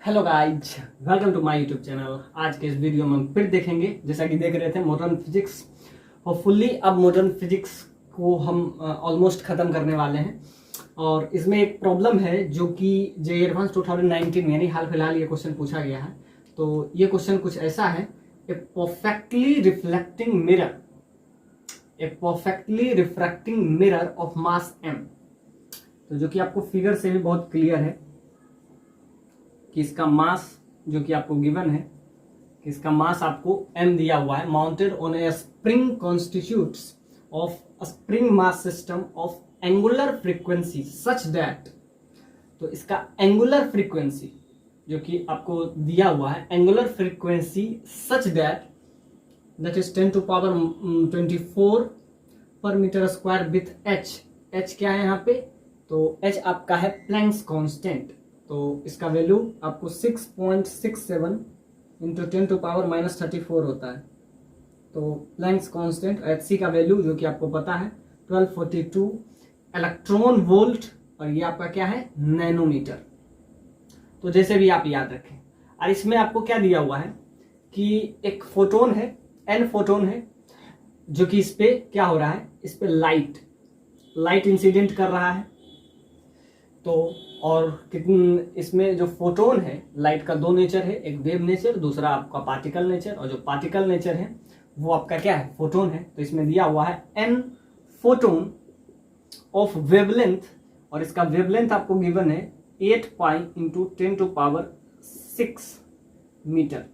Hello guys, welcome to my YouTube channel. आज के इस वीडियो में हम फिर देखेंगे, जैसा कि देख रहे थे, मॉडर्न फिजिक्स। होपफुली अब मॉडर्न फिजिक्स को हम ऑलमोस्ट ख़त्म करने वाले हैं। और इसमें एक प्रॉब्लम है जो कि जेईई एडवांस 2019 में यानी हाल फिलहाल ये क्वेश्चन पूछा गया है। तो ये क्वेश्चन कुछ ऐसा है, a perfectly reflecting mirror of mass m। तो जो कि आपको फिगर से भी बहुत क्लियर है कि इसका मास जो कि आपको गिवन है कि इसका मास आपको m दिया हुआ है, mounted on A spring constitutes of a spring mass system of angular frequency such that. तो इसका एंगुलर फ्रीक्वेंसी जो कि आपको दिया हुआ है, angular frequency such that is 10 to power 24 पर मीटर स्क्वायर विथ h क्या है यहाँ पे? तो h आपका है प्लैंक्स कांस्टेंट। तो इसका वैल्यू आपको 6.67 इंटू 10 to power -34 होता है। तो प्लैंक्स कांस्टेंट hc का वैल्यू जो कि आपको पता है 1242 इलेक्ट्रॉन वोल्ट, और ये आपका क्या है? नैनोमीटर। तो जैसे भी आप याद रखें। और इसमें आपको क्या दिया हुआ है कि एक फोटोन है, n फोटोन है, जो कि इस पे क्या हो रहा है, इस पे लाइट इंसिडेंट कर रहा है। तो और कितने इसमें जो फोटोन है, लाइट का दो नेचर है, एक वेव नेचर, दूसरा आपका पार्टिकल नेचर। और जो पार्टिकल नेचर है वो आपका क्या है? फोटोन है। तो इसमें दिया हुआ है n फोटोन ऑफ वेवलेंथ, और इसका वेवलेंथ आपको गिवन है 8 पाई इंटू 10 to power 6 मीटर।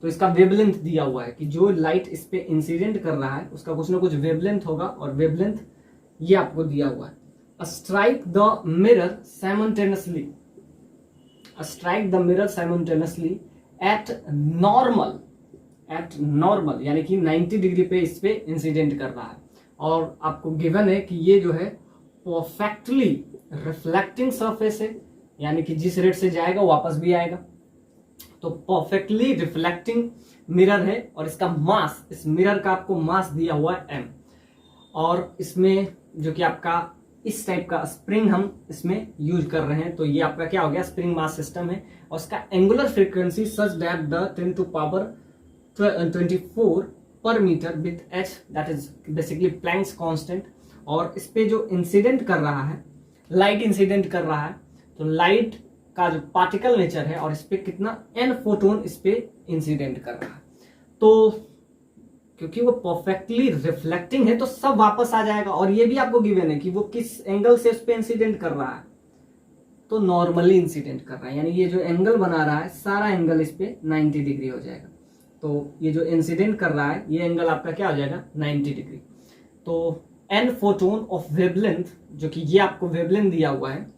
तो इसका वेवलेंथ दिया हुआ है कि जो लाइट इस पे इंसिडेंट कर रहा है उसका कुछ ना कुछ वेवलेंथ होगा, और वेवलेंथ ये आपको दिया हुआ है। Strike the mirror simultaneously at normal यानी कि 90 डिग्री पे इस पे इंसिडेंट कर रहा है। और आपको गिवन है कि ये जो है परफेक्टली रिफ्लेक्टिंग सरफेस है, यानी कि जिस रेट से जाएगा वापस भी आएगा। तो परफेक्टली रिफ्लेक्टिंग मिरर है, और इसका मास, इस मिरर का आपको मास दिया हुआ है m। और इसमें जो कि आपका इस टाइप का स्प्रिंग हम इसमें यूज कर रहे हैं। तो ये आपका क्या हो गया? स्प्रिंग मास सिस्टम है, और इसका angular frequency such that the 10 to power 24 पर metre with h, that is basically Planck's constant. और इस पे जो इंसिडेंट कर रहा है, लाइट इंसिडेंट कर रहा है, तो लाइट का जो पार्टिकल नेचर है, और इस पे कितना n फोटोन इस पे इंसिडेंट कर रहा है। तो क्योंकि वो परफेक्टली रिफ्लेक्टिंग है तो सब वापस आ जाएगा। और ये भी आपको गिवन है कि वो किस एंगल से उस पे इंसिडेंट कर रहा है, तो नॉर्मली इंसिडेंट कर रहा है, यानी ये जो एंगल बना रहा है सारा एंगल इस पे 90 डिग्री हो जाएगा। तो ये जो इंसिडेंट कर रहा है ये एंगल आपका क्या हो जाएगा? 90 डिग्री। तो n फोटोन ऑफ वेवलेंथ, जो कि ये आपको वेवलेंथ दिया हुआ है,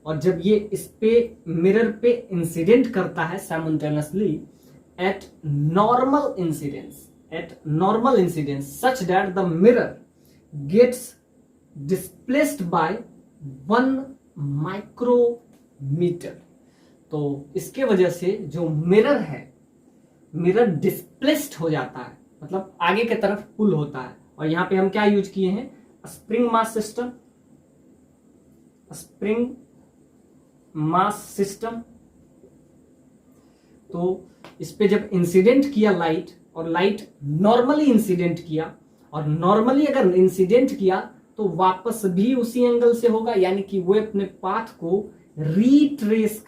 और जब ये इस पे मिरर पे इंसिडेंट करता है simultaneously eight normal incidence such that the mirror gets displaced by 1 micrometer। तो इसके वजह से जो मिरर है, मिरर डिस्प्लेस्ड हो जाता है, मतलब आगे की तरफ पुल होता है। और यहां पे हम क्या यूज किए हैं? Spring mass system. तो इस पे जब इंसिडेंट किया लाइट, और लाइट नॉर्मली इंसिडेंट किया, और नॉर्मली अगर इंसिडेंट किया तो वापस भी उसी एंगल से होगा, यानी कि वो अपने पाथ को रीट्रेस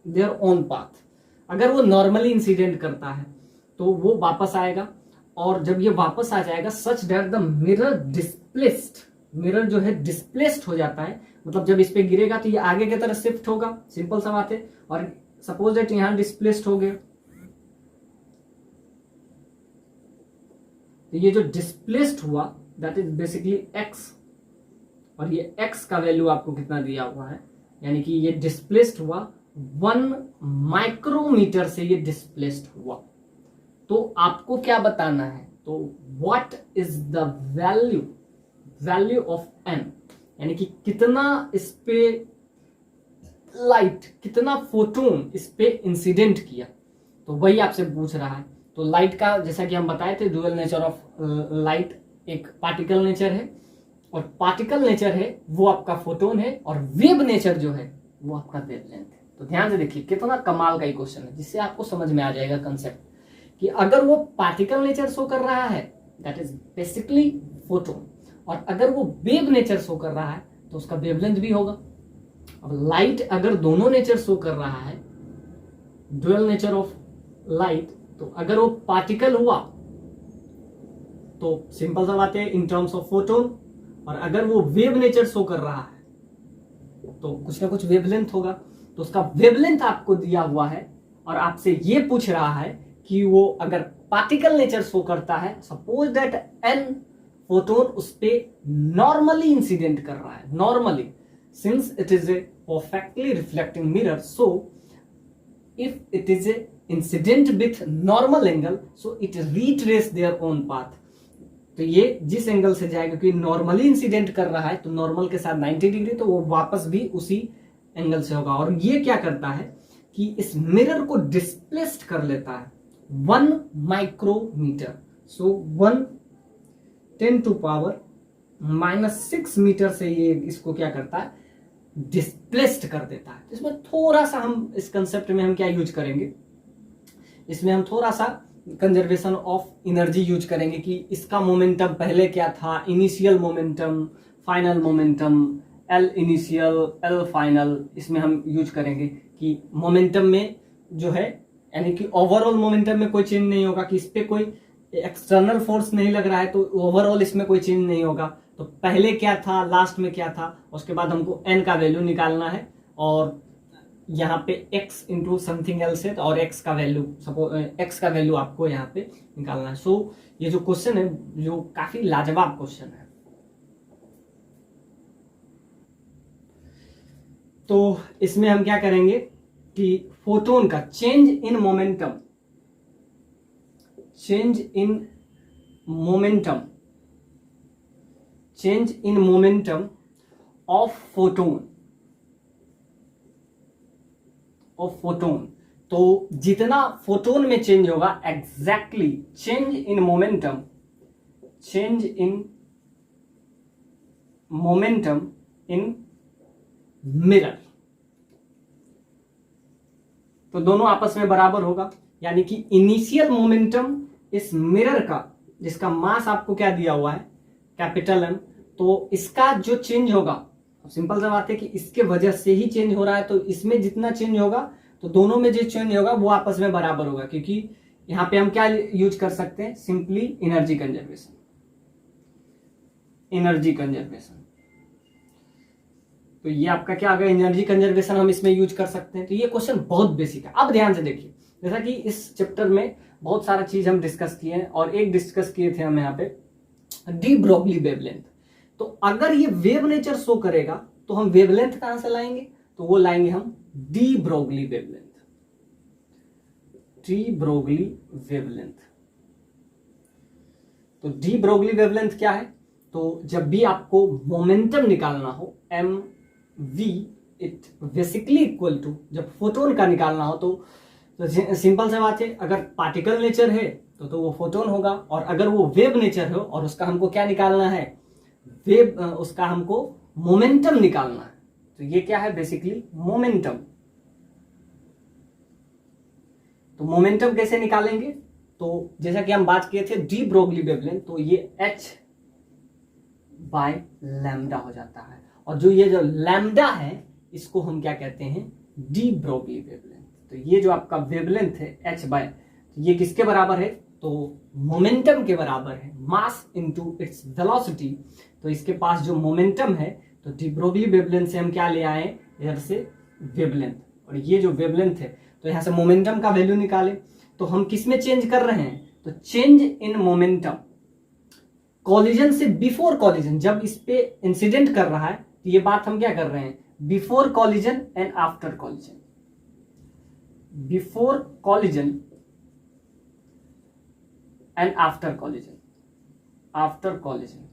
देयर ओन पाथ। अगर वो नॉर्मली इंसिडेंट करता है तो वो वापस आएगा, और जब ये वापस आ जाएगा सच दैट द मिरर जो है डिस्प्लेस्ड हो जाता है, मतलब जब इस पे गिरेगा तो ये आगे की तरफ शिफ्ट होगा। सिंपल सा बात है। और सपोज दैट यहां डिस्प्लेस्ड हो गया, तो ये जो डिस्प्लेस्ड हुआ दैट इज बेसिकली x, और ये x का वैल्यू आपको कितना दिया हुआ है, यानी कि ये डिस्प्लेस्ड हुआ 1 माइक्रोमीटर से ये डिस्प्लेस्ड हुआ। तो आपको क्या बताना है? तो what is the value of n, यानी कि कितना इस पे लाइट, कितना फोटोन इस पे इंसिडेंट किया, तो वही आपसे पूछ रहा है। तो लाइट का जैसा कि हम बताए थे, डुअल नेचर ऑफ लाइट, एक पार्टिकल नेचर है, और पार्टिकल नेचर है वो आपका फोटोन है, और वेव नेचर जो है वो आपका वेवलेंथ है। तो ध्यान से देखिए कितना कमाल का क्वेश्चन है, जिससे आपको समझ में आ जाएगा कंसेप्ट कि अगर वो पार्टिकल नेचर शो कर रहा है दैट इज बेसिकली फोटोन, और अगर वो वेव नेचर शो कर रहा है तो उसका वेवलेंथ भी होगा। अब लाइट अगर दोनों नेचर शो कर रहा है, ड्यूअल नेचर ऑफ लाइट, तो अगर वो पार्टिकल हुआ तो सिंपल सा बात है इन टर्म्स ऑफ फोटोन, और अगर वो वेव नेचर शो कर रहा है तो कुछ ना कुछ वेवलेंथ होगा। तो उसका वेवलेंथ आपको दिया हुआ है और आपसे ये पूछ रहा है कि वो अगर पार्टिकल नेचर शो करता है, सपोज दैट एन फोटोन उस पे नॉर्मली इंसिडेंट कर रहा है, normally, since it is a perfectly reflecting mirror, so if it is a incident with normal angle, so it retrace their own path. तो ये जिस एंगल से जाएगा, क्योंकि नॉर्मली इंसिडेंट कर रहा है तो नॉर्मल के साथ 90 डिग्री, तो वो वापस भी उसी एंगल से होगा। और ये क्या करता है कि इस मिरर को डिस्प्लेस्ड कर लेता है 1 माइक्रोमीटर, सो 1×10⁻⁻6 मीटर से ये इसको क्या करता है, डिस्प्लेस्ड कर देता है। तो इसमें थोड़ा सा हम इस कंसेप्ट में हम क्या यूज करेंगे, इसमें हम थोड़ा सा कंजर्वेशन ऑफ एनर्जी यूज करेंगे कि इसका मोमेंटम पहले क्या था, initial momentum, final momentum, L initial, L final, इसमें हम यूज करेंगे कि मोमेंटम में जो है, यानी कि ओवरऑल मोमेंटम में कोई चेंज नहीं होगा, कि इस पे कोई एक्सटर्नल फोर्स नहीं लग रहा है तो ओवरऑल इसमें कोई चेंज नहीं होगा। तो पहले क्या था, लास्ट में क्या था, उसके बाद हमको एन का वैल्यू निकालना है, और यहाँ पे x इंटू समथिंग एल्स है और x का वैल्यू, सपोज x का वैल्यू आपको यहाँ पे निकालना है। सो ये जो क्वेश्चन है जो काफी लाजवाब क्वेश्चन है। तो इसमें हम क्या करेंगे कि फोटोन का change in momentum, change in momentum, change in momentum of photon, of photon, तो जितना फोटोन में चेंज होगा exactly change in momentum, change in momentum in mirror, तो दोनों आपस में बराबर होगा। यानी कि इनिशियल मोमेंटम इस मिरर का, जिसका मास आपको क्या दिया हुआ है, कैपिटल एम, तो इसका जो चेंज होगा, सिंपल सा बात है कि इसके वजह से ही चेंज हो रहा है, तो इसमें जितना चेंज होगा तो दोनों में जो चेंज होगा वो आपस में बराबर होगा, क्योंकि यहां पे हम क्या यूज कर सकते हैं, simply energy conservation, energy conservation. तो ये आपका क्या आ गया, एनर्जी कंजर्वेशन हम इसमें यूज कर सकते हैं। तो ये क्वेश्चन बहुत बेसिक है। अब ध्यान से देखिए, जैसा कि इस चैप्टर में बहुत सारा चीज हम डिस्कस किए हैं, और एक डिस्कस किए थे हम यहाँ पे डी ब्रोगली वेवलेंथ। तो अगर ये वेव नेचर शो करेगा तो हम वेवलेंथ कहां से लाएंगे, तो वो लाएंगे हम de Broglie wavelength, de Broglie wavelength. तो डी ब्रोगली वेवलेंथ क्या है, तो जब भी आपको मोमेंटम निकालना हो m v, it basically equal to, जब फोटोन का निकालना हो तो सिंपल सा बात है, अगर पार्टिकल नेचर है तो वो फोटोन होगा, और अगर वो वेव नेचर हो और उसका हमको क्या निकालना है, वेव, उसका हमको मोमेंटम निकालना है, तो ये क्या है, बेसिकली मोमेंटम। तो मोमेंटम कैसे निकालेंगे, तो जैसा कि हम बात किए थे डी ब्रोगली वेवलेंथ, तो ये h/λ हो जाता है, और जो ये जो लैम्डा है इसको हम क्या कहते हैं, डी ब्रोगली वेवलेंथ। तो ये जो आपका वेवलेंथ है h/, तो ये किसके बराबर है, तो मोमेंटम के बराबर है, मास इनटू इट्स वेलोसिटी। तो इसके पास जो मोमेंटम है, तो डी ब्रोगली वेवलेंथ से हम क्या ले आए, इधर से वेवलेंथ, और ये जो वेवलेंथ है तो यहां से मोमेंटम का वैल्यू निकाले। तो हम किस में चेंज कर रहे हैं, तो चेंज इन मोमेंटम, कॉलिजन से बिफोर कॉलिजन, जब इस पे इंसिडेंट कर रहा है तो ये बात हम क्या कर रहे हैं, before collision and after collision, before collision and after collision, after collision,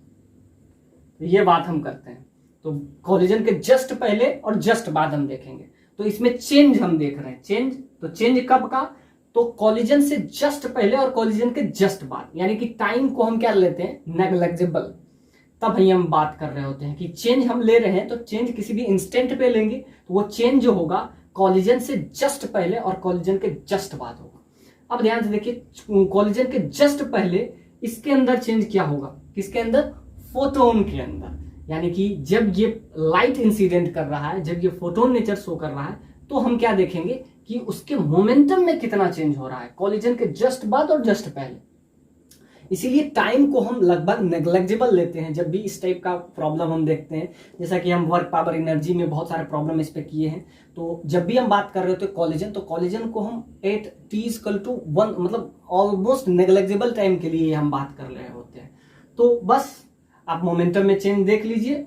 तो ये बात हम करते हैं। तो कॉलिजन के जस्ट पहले और जस्ट बाद हम देखेंगे। तो इसमें चेंज हम देख रहे हैं, चेंज, तो चेंज कब का, तो कॉलिजन से जस्ट पहले और कॉलिजन के जस्ट बाद, यानी कि टाइम को हम क्या लेते हैं, नेग्लेक्टेबल, तब ही हम बात कर रहे होते हैं कि चेंज हम ले रहे हैं तो चेंज किसी भी इंस्टेंट पे लेंगे तो वो चेंज जो होगा कॉलिजन से जस्ट पहले और कॉलिजन के जस्ट बाद होगा। अब ध्यान से देखिए, कॉलिजन के जस्ट पहले इसके अंदर चेंज क्या होगा, किसके अंदर, फोटोन के अंदर। यानी कि जब ये लाइट इंसिडेंट कर रहा है, जब ये फोटोन नेचर शो कर रहा है, तो हम क्या देखेंगे कि उसके मोमेंटम में कितना चेंज हो रहा है कॉलिजन के जस्ट बाद और जस्ट पहले। इसीलिए टाइम को हम लगभग नेग्लेक्टेबल लेते हैं जब भी इस टाइप का प्रॉब्लम हम देखते हैं। जैसा कि हम वर्क पावर एनर्जी में बहुत सारे प्रॉब्लम इस पे किए हैं, तो जब भी हम बात कर रहे होते हैं कॉलिजन, तो कॉलिजन को हम एट t=1 मतलब ऑलमोस्ट नेग्लेक्टेबल टाइम के लिए हम बात कर रहे होते हैं। तो बस आप मोमेंटम में चेंज देख लीजिए,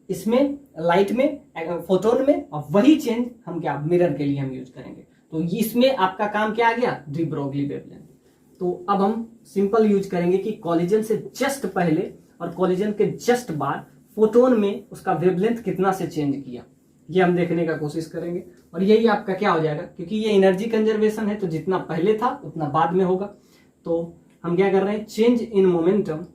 इसमें लाइट में, फोटोन में, और वही चेंज हम क्या मिरर के लिए हम यूज करेंगे। तो इसमें आपका काम क्या आ गया, डी ब्रोगली वेवलेंथ। तो अब हम सिंपल यूज करेंगे कि कॉलिजन से जस्ट पहले और कॉलिजन के जस्ट बाद फोटोन में उसका वेवलेंथ कितना से चेंज किया, ये हम देखने का कोशिश करेंगे। और यही आपका क्या हो जाएगा, क्योंकि ये एनर्जी कंजर्वेशन है तो जितना पहले था उतना बाद में होगा। तो हम क्या कर रहे हैं, change in momentum,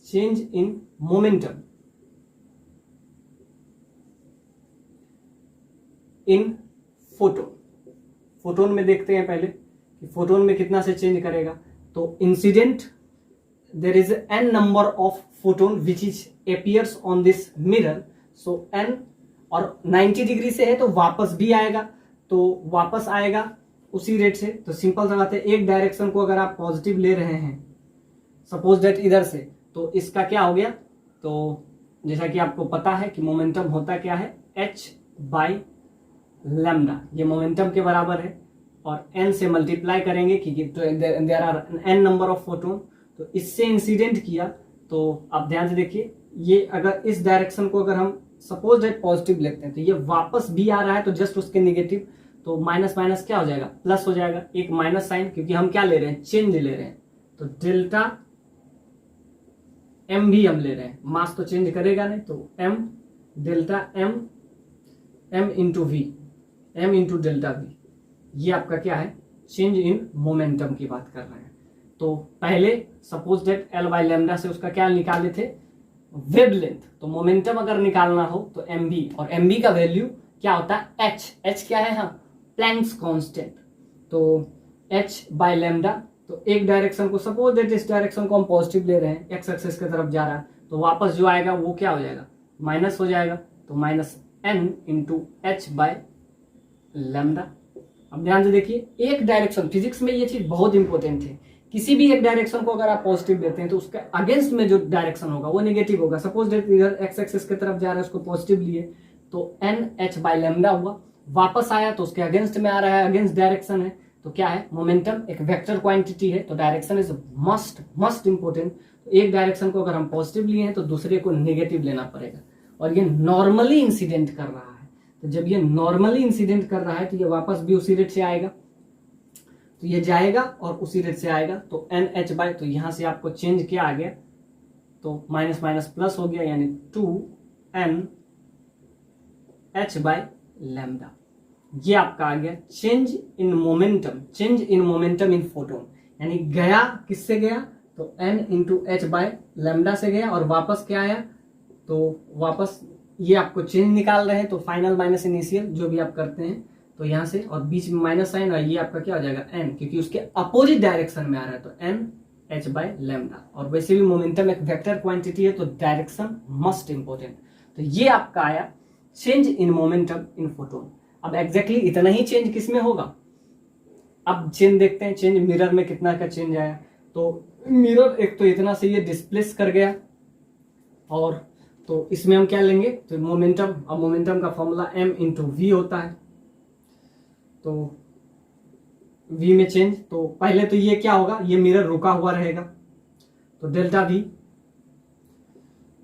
change in momentum in photon. Photon में देखते हैं पहले कि फोटोन में कितना से चेंज करेगा। तो incident, there is an number of photon which is appears on this mirror, so n, और 90 डिग्री से है तो वापस भी आएगा, तो वापस आएगा उसी रेट से। तो सिंपल सा बात है, एक डायरेक्शन को अगर आप पॉजिटिव ले रहे हैं, सपोज दैट इधर से, तो इसका क्या हो गया, तो जैसा कि आपको पता है कि मोमेंटम होता क्या है, h/λ, ये मोमेंटम के बराबर है, और n से मल्टीप्लाई करेंगे क्योंकि there are n number of photon. तो इससे इंसिडेंट किया, तो आप ध्यान से देखिए, ये अगर इस डायरेक्शन को अगर हम सपोज दैट पॉजिटिव लेते हैं तो ये वापस भी आ रहा है, तो जस्ट उसके नेगेटिव, तो माइनस माइनस क्या हो जाएगा, प्लस हो जाएगा, एक माइनस साइन, क्योंकि हम क्या ले रहे हैं, चेंज ले रहे हैं। तो डेल्टा m भी हम ले रहे हैं, मास तो चेंज करेगा नहीं, तो m delta m into v, m into delta v, ये आपका क्या है, चेंज इन मोमेंटम की बात कर रहे हैं। तो पहले सपोज दैट l/λ से उसका क्या निकाले थे, वेवलेंथ। तो मोमेंटम अगर निकालना हो तो mv, और mv का वैल्यू क्या होता है, h क्या है, हाँ, प्लैंक्स कांस्टेंट। तो h/λ, तो एक डायरेक्शन को, सपोज दैट इस डायरेक्शन को हम पॉजिटिव ले रहे हैं, x एक्सिस की तरफ जा रहा है, तो वापस जो आएगा वो क्या हो जाएगा, माइनस हो जाएगा, तो माइनस n इंटू h/λ। अब ध्यान से देखिए, एक डायरेक्शन, फिजिक्स में ये चीज बहुत इंपॉर्टेंट है, किसी भी एक डायरेक्शन को अगर आप पॉजिटिव लेते हैं तो उसका अगेंस्ट में जो डायरेक्शन होगा वो नेगेटिव होगा। सपोज दैट इधर x एक्सिस की तरफ जा रहा है, उसको पॉजिटिव लिए तो n h/λ हुआ, वापस आया तो उसके अगेंस्ट में आ रहा है, अगेंस्ट डायरेक्शन है, तो क्या है, मोमेंटम एक वेक्टर क्वांटिटी है, तो डायरेक्शन इज मस्ट इंपोर्टेंट। तो एक डायरेक्शन को अगर हम पॉजिटिव लिए हैं तो दूसरे को नेगेटिव लेना पड़ेगा, और ये नॉर्मली इंसिडेंट कर रहा है। तो जब ये नॉर्मली इंसिडेंट कर रहा है तो ये वापस भी उसी रेट से आएगा, तो ये जाएगा और उसी रेट से आएगा, तो NH/, तो यहां से आपको चेंज क्या आ गया, तो माइनस माइनस प्लस हो गया, यानी 2NH/λ। ये आपका आ गया change in momentum, change in momentum in photon. यानी गया किससे गया, तो n इंटू h/λ से गया, और वापस क्या आया, तो वापस ये आपको चेंज निकाल रहे हैं, तो फाइनल माइनस इनिशियल जो भी आप करते हैं, तो यहां से, और बीच में माइनस साइन, और ये आपका क्या हो जाएगा, n, क्योंकि उसके अपोजिट डायरेक्शन में आ रहा है, तो NH/λ। और वैसे भी मोमेंटम एक वेक्टर क्वांटिटी है, तो डायरेक्शन मस्ट इंपोर्टेंट। तो ये आपका आया change in momentum in photon. अब एग्जैक्टली इतना ही चेंज किसमें होगा, अब चेंज देखते हैं, चेंज मिरर में कितना का चेंज आया। तो मिरर एक तो इतना से ये डिस्प्लेस कर गया, और तो इसमें हम क्या लेंगे, तो मोमेंटम, अब मोमेंटम का फॉर्मूला m इंटू वी होता है, तो v में चेंज, तो पहले तो ये क्या होगा, ये मिरर रुका हुआ रहेगा, तो डेल्टा v,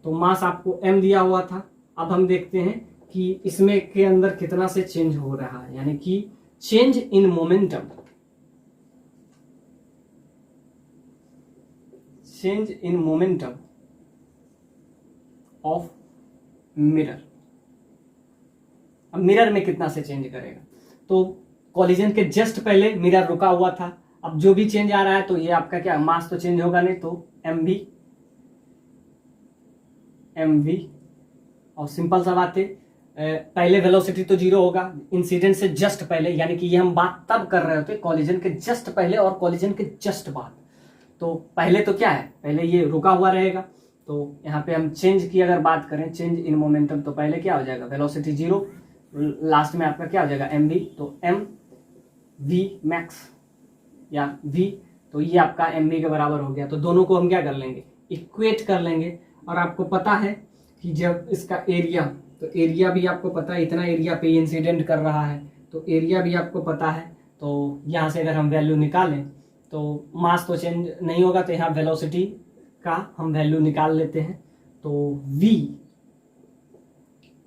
तो मास आपको m दिया हुआ था। अब हम देखते हैं कि इसमें के अंदर कितना से चेंज हो रहा है, यानी कि change in momentum, change in momentum of mirror. अब मिरर में कितना से चेंज करेगा, तो कॉलिजन के जस्ट पहले मिरर रुका हुआ था, अब जो भी चेंज आ रहा है तो ये आपका क्या मास तो चेंज होगा नहीं, तो एम वी और सिंपल सा बात है, पहले वेलोसिटी तो जीरो होगा इंसिडेंट से जस्ट पहले, यानी कि ये हम बात तब कर रहे होते कॉलिजन के जस्ट पहले और कॉलिजन के जस्ट बाद। तो पहले तो क्या है, पहले ये रुका हुआ रहेगा, तो यहाँ पे हम चेंज की अगर बात करें, चेंज इन मोमेंटम, तो पहले क्या हो जाएगा वेलोसिटी जीरो, लास्ट में आपका क्या हो जाएगा एम वी, तो एम वी मैक्स या वी, तो ये आपका एम वी के बराबर हो गया। तो दोनों को हम क्या कर लेंगे, इक्वेट कर लेंगे। और आपको पता है कि जब इसका एरिया, तो एरिया भी आपको पता है इतना एरिया पे इंसिडेंट कर रहा है, तो एरिया भी आपको पता है। तो यहाँ से अगर हम वैल्यू निकालें तो मास तो चेंज नहीं होगा, तो यहाँ वेलोसिटी का हम वैल्यू निकाल लेते हैं। तो v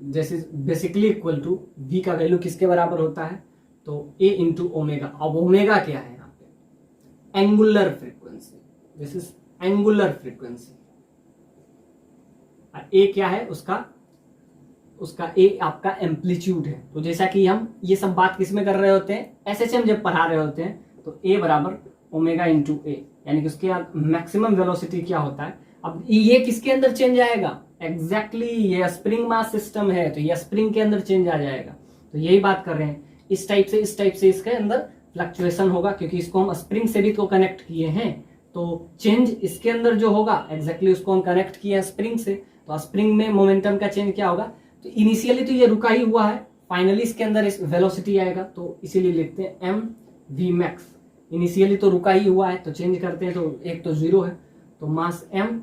जैसे बेसिकली इक्वल टू v का वैल्यू किसके बराबर होता है, तो a इंटू ओमेगा। अब ओमेगा क्या है यहाँ पे, angular frequency, this is angular frequency. A क्या है उसका ए आपका एम्पलीट्यूड है। तो जैसा कि हम ये सब बात किसमें कर रहे होते हैं, एसएचएम जब पढ़ा रहे होते हैं, तो ए बराबर ओमेगा इंटू ए, यानी कि उसके मैक्सिमम वेलोसिटी क्या होता है। अब ये किसके अंदर चेंज आएगा, एग्जैक्टली ये स्प्रिंग मास सिस्टम है, तो ये स्प्रिंग के अंदर चेंज आ जाएगा। तो यही बात कर रहे हैं, इस टाइप से इसके अंदर फ्लक्चुएशन होगा, क्योंकि इसको हम स्प्रिंग से भी तो कनेक्ट किए हैं। तो चेंज इसके अंदर जो होगा एग्जैक्टली उसको हम कनेक्ट किए हैं स्प्रिंग से, तो स्प्रिंग में मोमेंटम का चेंज क्या होगा, तो इनिशियली तो ये रुका ही हुआ है, फाइनली इसके अंदर इस वेलोसिटी आएगा, तो इसीलिए लिखते हैं एम वी मैक्स। इनिशियली तो रुका ही हुआ है, तो चेंज करते हैं, तो एक तो जीरो है, तो मास एम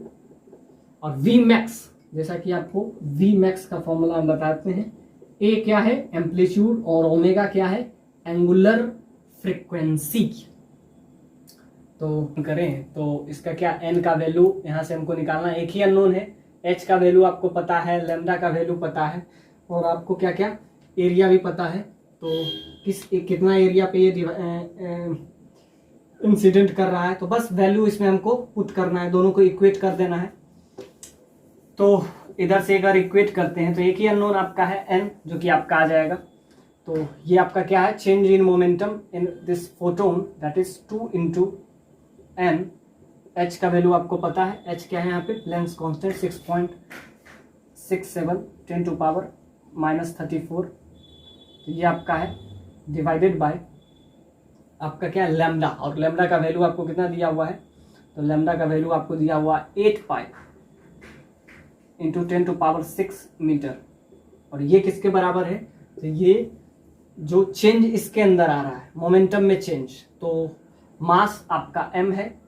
और वी मैक्स, जैसा कि आपको वी मैक्स का फॉर्मूला हम बताते हैं, ए क्या है एम्पलीट्यूड और ओमेगा क्या है एंगुलर फ्रीक्वेंसी। तो करें तो इसका क्या एन का वैल्यू यहाँ से हमको निकालना, एक ही अननोन है, एच का वैल्यू आपको पता है, लैम्डा का वैल्यू पता है, और आपको क्या क्या एरिया भी पता है। तो कितना एरिया पे ये इंसिडेंट कर रहा है, तो बस वैल्यू इसमें हमको पुट करना है, दोनों को इक्वेट कर देना है। तो इधर से अगर इक्वेट करते हैं तो एक ही अननोन आपका है एन, जो कि आपका आ जाएगा। तो ये आपका क्या है, change in momentum in this photon, that is 2 into n. H का वैल्यू आपको पता है, एच क्या है यहाँ पे प्लैंक्स कांस्टेंट 6.67 10 टू पावर -34। तो ये आपका है डिवाइडेड बाय आपका क्या है लैम्डा, और लैम्डा का वैल्यू आपको कितना दिया हुआ है, तो लैम्डा का वैल्यू आपको दिया हुआ 8 pi into 10 to power 6 metre. और ये किसके बराबर है, तो ये जो चेंज इसके अंदर आ रहा है मोमेंटम में चेंज, तो मास आपका m है।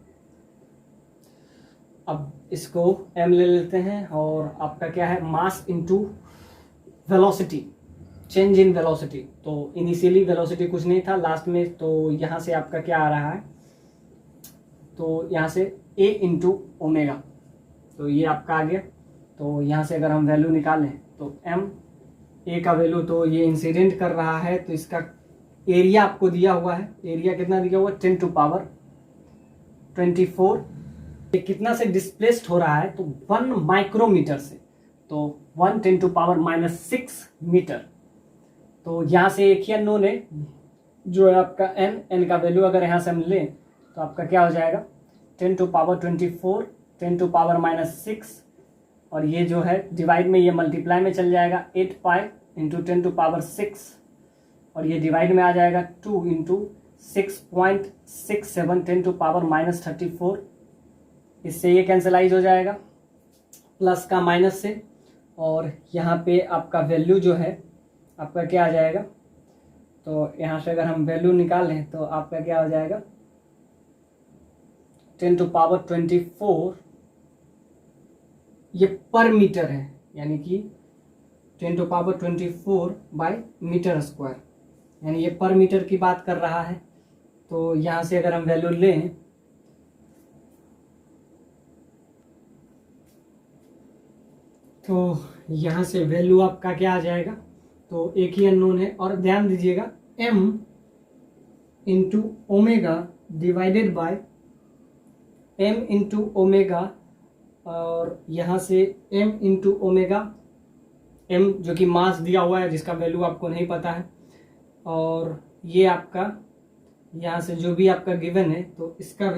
अब इसको m ले लेते हैं, और आपका क्या है mass into velocity, change in velocity. तो इनिशियली वेलोसिटी कुछ नहीं था, लास्ट में तो यहाँ से आपका क्या आ रहा है, तो यहाँ से a इंटू ओमेगा, तो ये आपका आ गया। तो यहाँ से अगर हम वैल्यू निकालें तो m a का वैल्यू, तो ये इंसिडेंट कर रहा है, तो इसका एरिया आपको दिया हुआ है, एरिया कितना दिया हुआ है 10 टू पावर 24। ये कितना से डिस्प्लेस्ड हो रहा है, तो 1 माइक्रोमीटर से, तो 1 10 टू पावर -6 मीटर। तो यहाँ से एक ही अननोन है जो है आपका n का वैल्यू अगर यहाँ से हम लें तो आपका क्या हो जाएगा 10 टू पावर 24 10 टू पावर -6, और ये जो है डिवाइड में ये मल्टीप्लाई में चल जाएगा 8 पाई इंटू 10 टू पावर 6, और ये डिवाइड में आ जाएगा 2 इंटू 6.67 10 टू पावर -34। इससे ये कैंसलाइज हो जाएगा प्लस का माइनस से, और यहाँ पे आपका वैल्यू जो है आपका क्या आ जाएगा, तो यहाँ से अगर हम वैल्यू निकालें तो आपका क्या हो जाएगा 10 टू पावर 24, ये पर मीटर है, यानी कि 10 to power 24 by metre square, यानी ये पर मीटर की बात कर रहा है। तो यहाँ से अगर हम वैल्यू लें तो यहाँ से वैल्यू आपका क्या आ जाएगा, तो एक ही अननोन है, और ध्यान दीजिएगा m into omega divided by m into omega, और यहाँ से m इंटू ओमेगा, m जो कि मास दिया हुआ है जिसका वैल्यू आपको नहीं पता है, और ये आपका यहाँ से जो भी आपका गिवन है तो इसका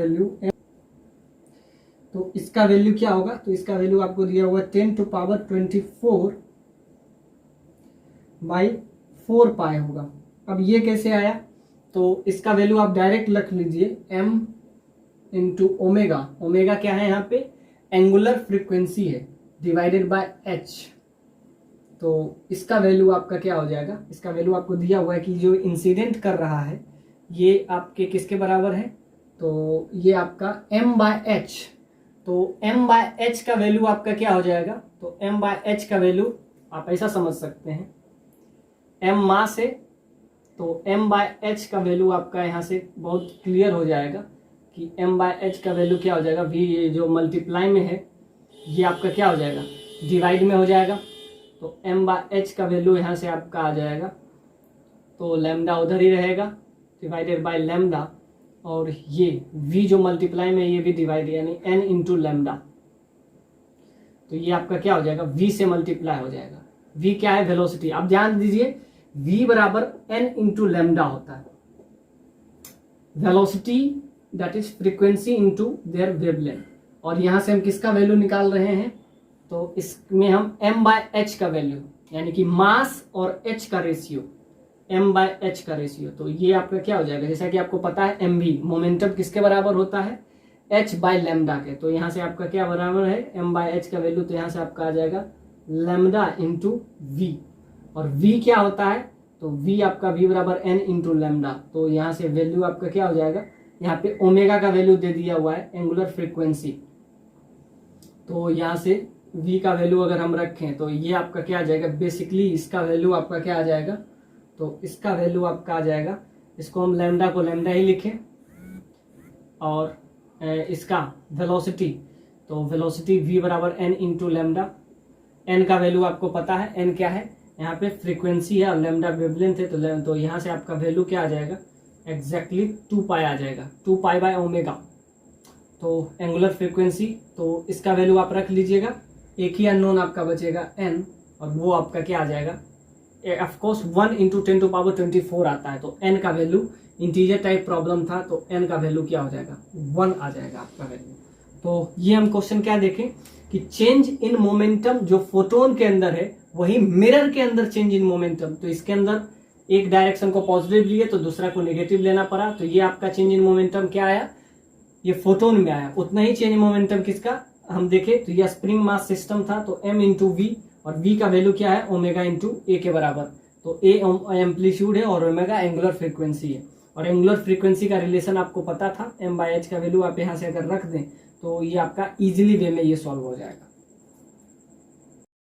वैल्यू क्या होगा, तो इसका वैल्यू आपको दिया हुआ 10⁻24 बाई 4 पाई होगा। अब ये कैसे आया, तो इसका वैल्यू आप डायरेक्ट रख लीजिए m इंटू ओमेगा। ओमेगा क्या है यहाँ पे, एंगुलर फ्रीक्वेंसी है, डिवाइडेड बाय h। तो इसका वैल्यू आपका क्या हो जाएगा, इसका वैल्यू आपको दिया हुआ है कि जो इंसिडेंट कर रहा है ये आपके किसके बराबर है, तो ये आपका m बाय h। तो m बाय h का वैल्यू आपका क्या हो जाएगा, तो m बाय h का वैल्यू आप ऐसा समझ सकते हैं, m मास है तो m बाय h का वैल्यू आपका यहाँ से बहुत क्लियर हो जाएगा कि m बाय h का वैल्यू क्या हो जाएगा, v ये जो मल्टीप्लाई में है ये आपका क्या हो जाएगा, डिवाइड में हो जाएगा। तो m बाय h का वैल्यू यहाँ से आपका आ जाएगा, तो लैम्डा उधर ही रहेगा डिवाइडेड बाय लैम्डा, और ये v जो मल्टीप्लाई में ये भी डिवाइड यानी n इंटू लैम्डा। तो ये आपका क्या हो जाएगा, v से मल्टीप्लाई हो जाएगा। v क्या है, वेलोसिटी। आप ध्यान दीजिए v बराबर n इंटू लैम्डा होता है, velocity that is frequency into their wavelength. और यहां से हम किसका वैल्यू निकाल रहे हैं, तो इसमें हम m बाय h का वैल्यू यानी कि मास और h का रेशियो, m बाय h का रेशियो। तो ये आपका क्या हो जाएगा, जैसा कि आपको पता है mv मोमेंटम किसके बराबर होता है, h बाय लैम्डा के। तो यहाँ से आपका क्या बराबर है, m बाय h का वैल्यू, तो यहाँ से आपका आ जाएगा लैम्डा इंटू v। और v क्या होता है, तो v आपका v बराबर n इंटू लैम्डा। तो यहाँ से वैल्यू आपका क्या हो जाएगा, यहाँ पे ओमेगा का वैल्यू दे दिया हुआ है, एंगुलर फ्रीक्वेंसी। तो यहाँ से v का वैल्यू अगर हम रखें तो ये आपका क्या आ जाएगा, बेसिकली इसका वैल्यू आपका क्या आ जाएगा, तो इसका वैल्यू आपका आ जाएगा, इसको हम लैम्डा को लैम्डा ही लिखें, और इसका वेलोसिटी, तो वेलोसिटी v बराबर n इंटू लैम्डा। n का वैल्यू आपको पता है, n क्या है, यहाँ पे फ्रीक्वेंसी है और लैम्डा वेवलेंथ है। तो यहाँ से आपका वैल्यू क्या आ जाएगा, एग्जैक्टली 2 पाई आ जाएगा, 2 पाई बाय ओमेगा। तो एंगुलर फ्रीक्वेंसी, तो इसका वैल्यू आप रख लीजिएगा, एक ही अननोन आपका बचेगा n, और वो आपका क्या आ जाएगा, ऑफ कोर्स 1 इंटू 10⁻24 आता है। तो n का वैल्यू, इंटीजर टाइप प्रॉब्लम था तो n का वैल्यू क्या हो जाएगा, 1 आ जाएगा आपका वैल्यू। तो ये हम क्वेश्चन क्या देखें कि चेंज इन मोमेंटम जो फोटोन के अंदर है वही मिरर के अंदर चेंज इन मोमेंटम। तो इसके अंदर एक डायरेक्शन को पॉजिटिव लिए तो दूसरा को नेगेटिव लेना पड़ा, तो ये आपका चेंज इन मोमेंटम क्या आया, ये फोटोन में आया। उतना ही चेंज इन मोमेंटम किसका हम देखें तो ये स्प्रिंग मास सिस्टम था, तो m इंटू वी, और v का वैल्यू क्या है, ओमेगा इंटू ए के बराबर। तो a एम्पलीट्यूड है और ओमेगा एंगुलर फ्रीक्वेंसी है, और एंगुलर फ्रीक्वेंसी का रिलेशन आपको पता था, m बाय h का वैल्यू आप यहाँ से अगर रख दें तो ये आपका इजीली वे में ये सॉल्व हो जाएगा।